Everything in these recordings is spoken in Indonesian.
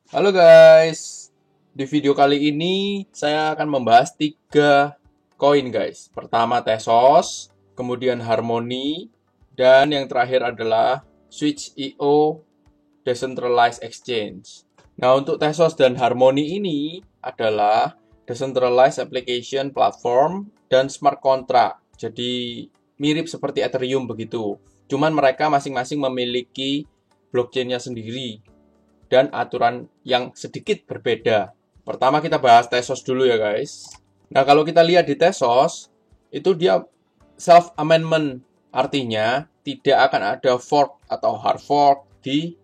Halo guys, di video kali ini saya akan membahas 3 koin guys. Pertama Tezos, kemudian Harmony, dan yang terakhir adalah Switch.io Decentralized Exchange. Nah, untuk Tezos dan Harmony ini adalah Decentralized Application Platform dan Smart Contract. Jadi mirip seperti Ethereum begitu. Cuman mereka masing-masing memiliki blockchain-nya sendiri dan aturan yang sedikit berbeda. Pertama kita bahas Tezos dulu ya guys. Nah kalau kita lihat di Tezos, itu dia self-amendment. Artinya tidak akan ada fork atau hard fork di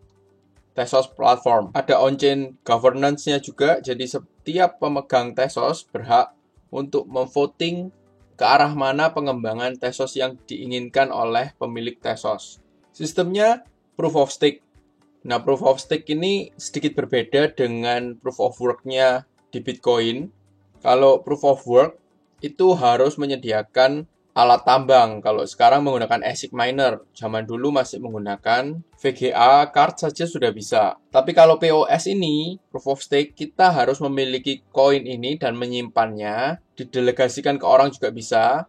Tezos platform. Ada on-chain governance-nya juga, jadi setiap pemegang Tezos berhak untuk memvoting ke arah mana pengembangan Tezos yang diinginkan oleh pemilik Tezos. Sistemnya proof of stake. Nah, proof of stake ini sedikit berbeda dengan proof of work-nya di Bitcoin. Kalau proof of work itu harus menyediakan alat tambang. Kalau sekarang menggunakan ASIC miner, zaman dulu masih menggunakan VGA card saja sudah bisa. Tapi kalau POS ini, proof of stake, kita harus memiliki koin ini dan menyimpannya, didelegasikan ke orang juga bisa,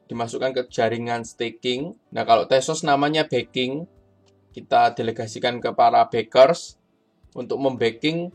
dimasukkan ke jaringan staking. Nah, kalau Tezos namanya baking, kita delegasikan ke para backers untuk membacking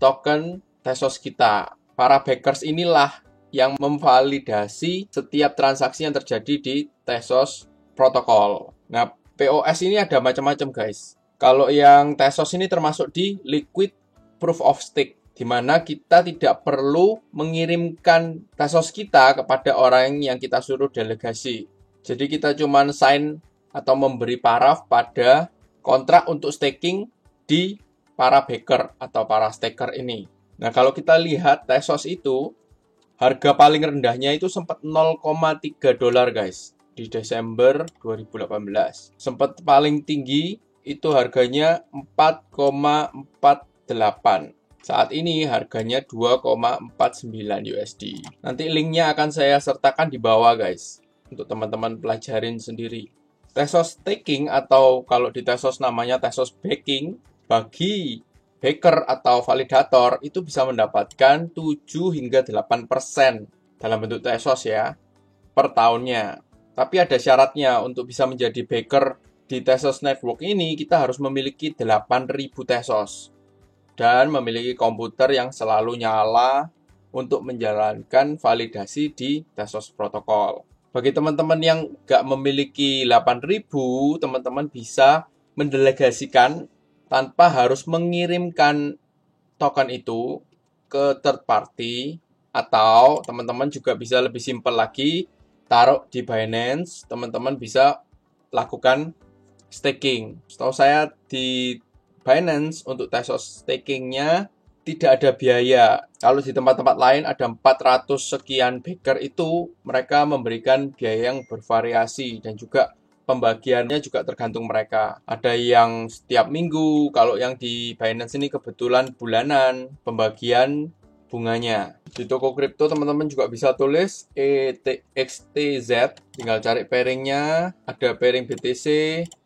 token Tezos kita. Para backers inilah yang memvalidasi setiap transaksi yang terjadi di Tezos protokol. Nah, POS ini ada macam-macam guys. Kalau yang Tezos ini termasuk di liquid proof of stake, di mana kita tidak perlu mengirimkan Tezos kita kepada orang yang kita suruh delegasi. Jadi kita cuma sign atau memberi paraf pada kontrak untuk staking di para backer atau para staker ini. Nah, kalau kita lihat Tezos itu, harga paling rendahnya itu sempat $0,3 guys di Desember 2018. Sempat paling tinggi itu harganya 4,48. Saat ini harganya 2,49 USD. Nanti linknya akan saya sertakan di bawah guys, untuk teman-teman pelajarin sendiri. Tezos staking atau kalau di Tezos namanya Tezos baking, bagi backer atau validator itu bisa mendapatkan 7 hingga 8% dalam bentuk Tezos ya, per tahunnya. Tapi ada syaratnya, untuk bisa menjadi backer di Tezos Network ini kita harus memiliki 8.000 Tezos dan memiliki komputer yang selalu nyala untuk menjalankan validasi di Tezos protokol. Bagi teman-teman yang nggak memiliki 8.000, teman-teman bisa mendelegasikan tanpa harus mengirimkan token itu ke third party, atau teman-teman juga bisa lebih simpel lagi, taruh di Binance, teman-teman bisa lakukan staking. Setahu saya di Binance untuk Tezos stakingnya tidak ada biaya. Kalau di tempat-tempat lain ada 400 sekian backer itu, mereka memberikan biaya yang bervariasi dan juga pembagiannya juga tergantung mereka. Ada yang setiap minggu, kalau yang di Binance ini kebetulan bulanan pembagian bunganya. Di toko kripto teman-teman juga bisa tulis ETXTZ, tinggal cari pairingnya, ada pairing BTC,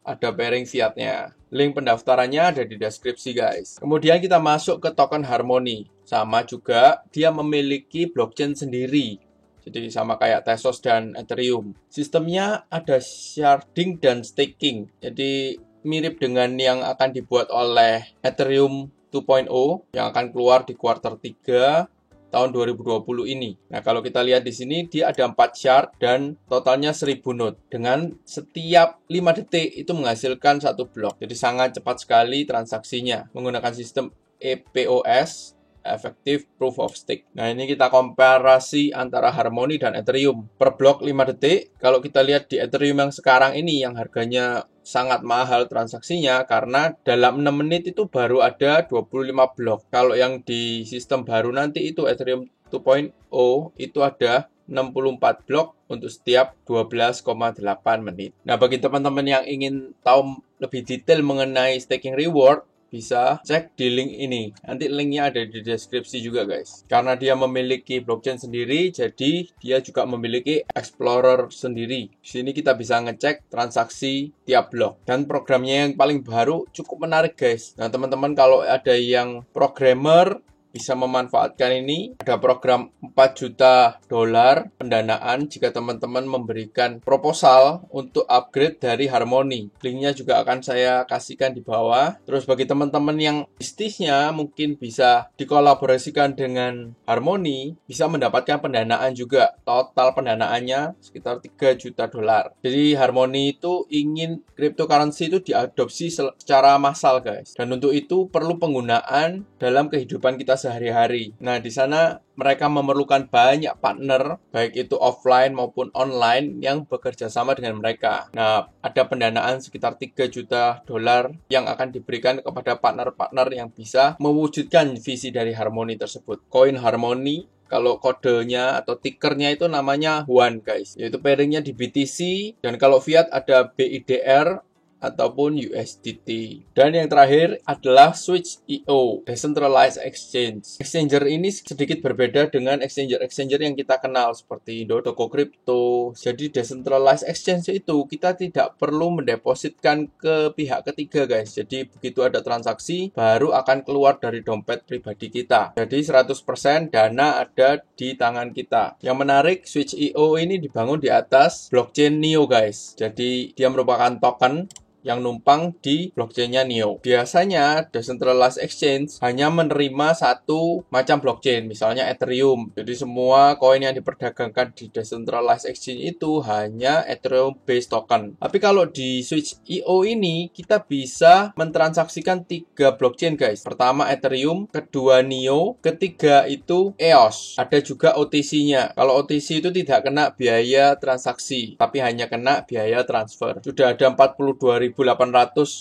ada pairing fiatnya. Link pendaftarannya ada di deskripsi guys. Kemudian kita masuk ke token Harmony. Sama juga dia memiliki blockchain sendiri. Jadi sama kayak Tezos dan Ethereum. Sistemnya ada sharding dan staking. Jadi mirip dengan yang akan dibuat oleh Ethereum 2.0 yang akan keluar di kuartal 3 tahun 2020 ini. Nah, kalau kita lihat di sini dia ada 4 shard dan totalnya 1000 node. Dengan setiap 5 detik itu menghasilkan 1 blok. Jadi sangat cepat sekali transaksinya menggunakan sistem EPOS, Effective Proof of Stake. Nah, ini kita komparasi antara Harmony dan Ethereum. Per blok 5 detik, kalau kita lihat di Ethereum yang sekarang ini yang harganya sangat mahal transaksinya karena dalam 6 menit itu baru ada 25 blok. Kalau yang di sistem baru nanti itu Ethereum 2.0 itu ada 64 blok untuk setiap 12,8 menit. Nah, bagi teman-teman yang ingin tahu lebih detail mengenai staking reward, bisa cek di link ini. Nanti linknya ada di deskripsi juga guys. Karena dia memiliki blockchain sendiri, jadi dia juga memiliki explorer sendiri. Di sini kita bisa ngecek transaksi tiap blok. Dan programnya yang paling baru cukup menarik guys. Nah teman-teman kalau ada yang programmer bisa memanfaatkan ini. Ada program 4 juta dolar pendanaan jika teman-teman memberikan proposal untuk upgrade dari Harmony. Linknya juga akan saya kasihkan di bawah. Terus bagi teman-teman yang bisnisnya mungkin bisa dikolaborasikan dengan Harmony, bisa mendapatkan pendanaan juga. Total pendanaannya sekitar 3 juta dolar. Jadi Harmony itu ingin cryptocurrency itu diadopsi secara massal guys. Dan untuk itu perlu penggunaan dalam kehidupan kita sehari-hari. Nah, di sana mereka memerlukan banyak partner, baik itu offline maupun online, yang bekerja sama dengan mereka. Nah, ada pendanaan sekitar 3 juta dolar yang akan diberikan kepada partner-partner yang bisa mewujudkan visi dari Harmony tersebut. Koin Harmony, kalau kodenya atau tickernya itu namanya One guys, yaitu pairingnya di BTC, dan kalau fiat ada BIDR ataupun USDT. Dan yang terakhir adalah Switch.io, Decentralized Exchange. Exchanger ini sedikit berbeda dengan exchanger-exchanger yang kita kenal seperti Toko Crypto. Jadi Decentralized Exchange itu kita tidak perlu mendepositkan ke pihak ketiga guys. Jadi begitu ada transaksi baru akan keluar dari dompet pribadi kita. Jadi 100% dana ada di tangan kita. Yang menarik, Switch.io ini dibangun di atas blockchain NEO guys. Jadi dia merupakan token yang numpang di blockchain-nya NEO. Biasanya Decentralized Exchange hanya menerima satu macam blockchain, misalnya Ethereum. Jadi semua koin yang diperdagangkan di Decentralized Exchange itu hanya Ethereum-based token. Tapi kalau di Switch.io ini, kita bisa mentransaksikan 3 blockchain guys. Pertama Ethereum, kedua NEO, ketiga itu EOS. Ada juga OTC-nya. Kalau OTC itu tidak kena biaya transaksi, tapi hanya kena biaya transfer. Sudah ada 42.800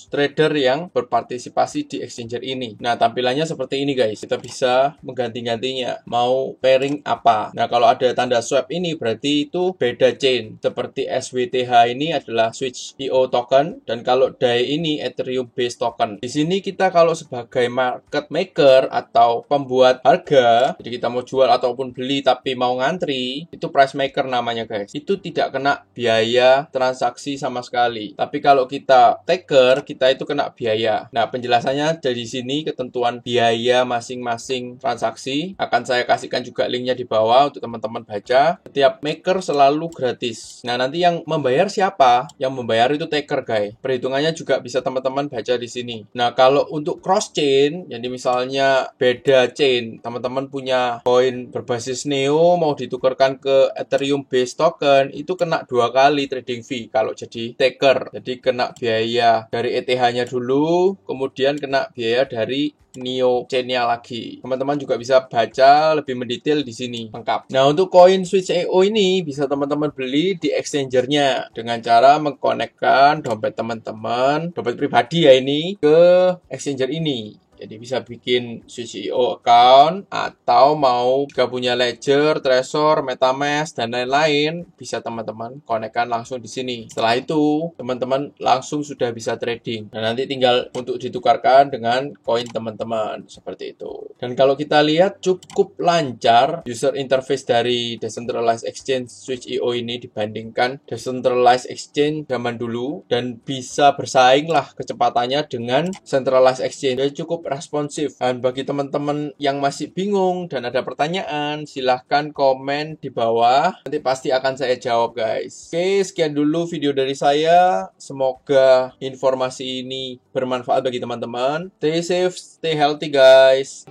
trader yang berpartisipasi di exchanger ini. Nah, tampilannya seperti ini guys. Kita bisa mengganti-gantinya. Mau pairing apa? Nah, kalau ada tanda swap ini berarti itu beda chain. Seperti SWTH ini adalah Switch.io token, dan kalau DAI ini Ethereum based token. Di sini kita kalau sebagai market maker atau pembuat harga, jadi kita mau jual ataupun beli tapi mau ngantri, itu price maker namanya guys. Itu tidak kena biaya transaksi sama sekali. Tapi kalau kita taker, kita itu kena biaya. Nah, penjelasannya dari sini, ketentuan biaya masing-masing transaksi akan saya kasihkan juga linknya di bawah untuk teman-teman baca. Setiap maker selalu gratis. Nah, nanti yang membayar siapa? Yang membayar itu taker guys. Perhitungannya juga bisa teman-teman baca di sini. Nah, kalau untuk cross chain, jadi misalnya beda chain, teman-teman punya koin berbasis NEO mau ditukarkan ke Ethereum based token, itu kena 2 kali trading fee kalau jadi taker. Jadi kena biaya dari ETH-nya dulu, kemudian kena biaya dari NEO chain-nya lagi. Teman-teman juga bisa baca lebih mendetail di sini, lengkap. Nah, untuk koin Switch.io ini bisa teman-teman beli di exchangernya dengan cara mengkonekkan dompet teman-teman, dompet pribadi ya ini, ke exchanger ini. Jadi bisa bikin Switch.io account, atau mau jika punya Ledger, Trezor, MetaMask, dan lain-lain, bisa teman-teman konekkan langsung di sini. Setelah itu, teman-teman langsung sudah bisa trading. Dan nanti tinggal untuk ditukarkan dengan koin teman-teman, seperti itu. Dan kalau kita lihat cukup lancar user interface dari Decentralized Exchange Switch.io ini dibandingkan Decentralized Exchange zaman dulu, dan bisa bersaing lah kecepatannya dengan Centralized Exchange. Jadi cukup responsif. Dan bagi teman-teman yang masih bingung dan ada pertanyaan, silahkan komen di bawah. Nanti pasti akan saya jawab guys. Oke, sekian dulu video dari saya. Semoga informasi ini bermanfaat bagi teman-teman. Stay safe, stay healthy guys.